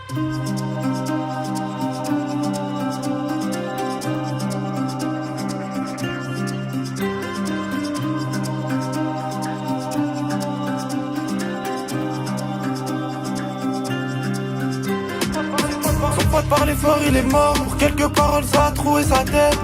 Son pote parlait fort, il est mort. Pour quelques paroles, ça a troué sa tête.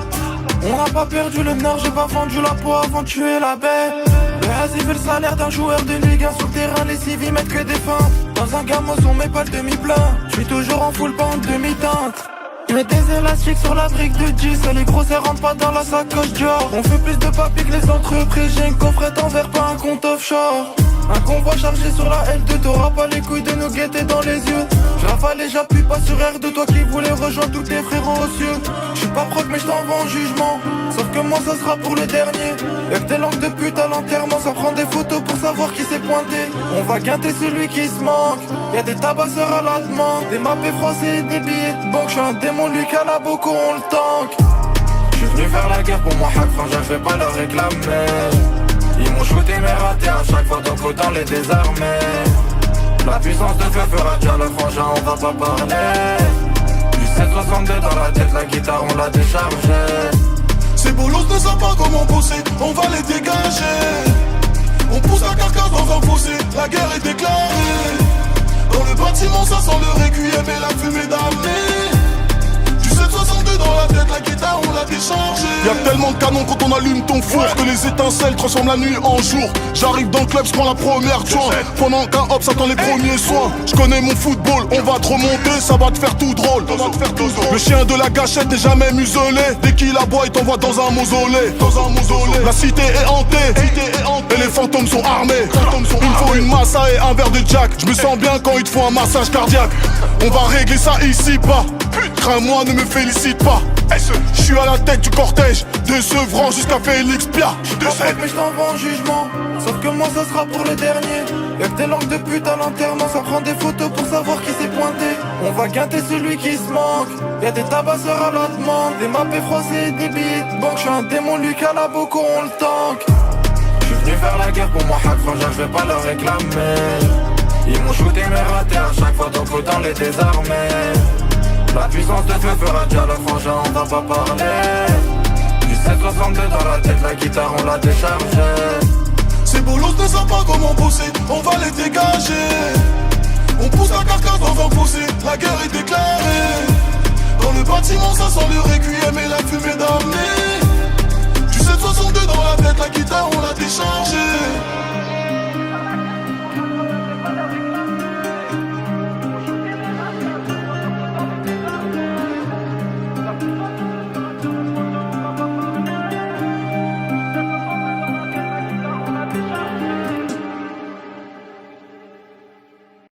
On n'a pas perdu le nord, j'ai pas vendu la peau avant de tuer la bête. Le Hazi veut le salaire d'un joueur de Ligue 1. Sur le terrain, les civils mettent que des feintes. Dans un gamos, on met pas le demi-plein. J'suis toujours en full bande demi-teinte. Mets des élastiques sur la brique de 10. Les gros, ça rentre pas dans la sacoche Dior. On fait plus de papier que les entreprises. J'ai une coffrette en verre, pas un compte offshore. Un convoi chargé sur la L2. T'auras pas les couilles de nous guetter dans les yeux. J'rafale et j'appuie pas sur R2. Toi qui voulais rejoindre tous tes frérots aux cieux. J'suis pas proc mais j't'envoie en jugement. Sauf que moi ça sera pour le dernier. Y'a que des langues de pute à l'enterrement. Ça prend des photos pour savoir qui s'est pointé. On va guinter celui qui se manque. Y'a des tabasseurs à la demande. Des mappés français et des billets de banque. J'suis un démon, lui qu'à la Boko on le tank. J'suis venu faire la guerre pour mon hack frangin, j'vais pas leur réclamer. Ils m'ont shooté mais raté à chaque fois donc autant les désarmer. La puissance de feu fera déjà le frangin, on va pas parler. Du 762 dans la tête, la guitare on l'a déchargée. Ces bolos ne savent pas comment bosser, on va les dégager. On pousse la carcasse dans un fossé, la guerre est déclarée. Dans le bâtiment ça sent le requiem et la fumée d'armée. Du 762 dans la tête, la guitare on l'a déchargée. Y'a tellement de canons quand on allume ton four que les étincelles transforment la nuit en jour. J'arrive dans le club, j'prends la première joint. Pendant qu'un hop s'attend les premiers soins. J'connais mon football, on va te remonter, ça va te faire tout drôle. Le chien de la gâchette n'est jamais muselé. Dès qu'il aboie, il t'envoie dans un mausolée. La cité est hantée, et les fantômes sont armés. Il me faut une massa et un verre de Jack. Je me sens bien quand il te faut un massage cardiaque. On va régler ça ici bas. Crains-moi, ne me félicite pas. Je suis à la tête du cortège, de Sevran jusqu'à Félix Pia. En fait, mais j't'envoie en jugement. Sauf que moi ça sera pour le dernier. Y'a que des langues de pute à l'enterrement. Ça prend des photos pour savoir qui s'est pointé. On va guinter celui qui se manque. Y'a des tabasseurs à la demande. Des mappés français et des billets de banque. J'suis un démon, lui qu'à la Boko on le tank. J'suis venu faire la guerre pour mon hack frangin, j'vais pas leur réclamer. Ils m'ont shooté mais raté à chaque fois donc autant les désarmer. La puissance de feu fera déjà le frangin, on va pas parler. Du 762 dans la tête, la guitare on l'a déchargée. Ces bolos ne savent pas comment bosser, on va les dégager. On pousse la carcasse dans un fossé, la guerre est déclarée. Dans le bâtiment ça sent le requiem et la fumée d'armée.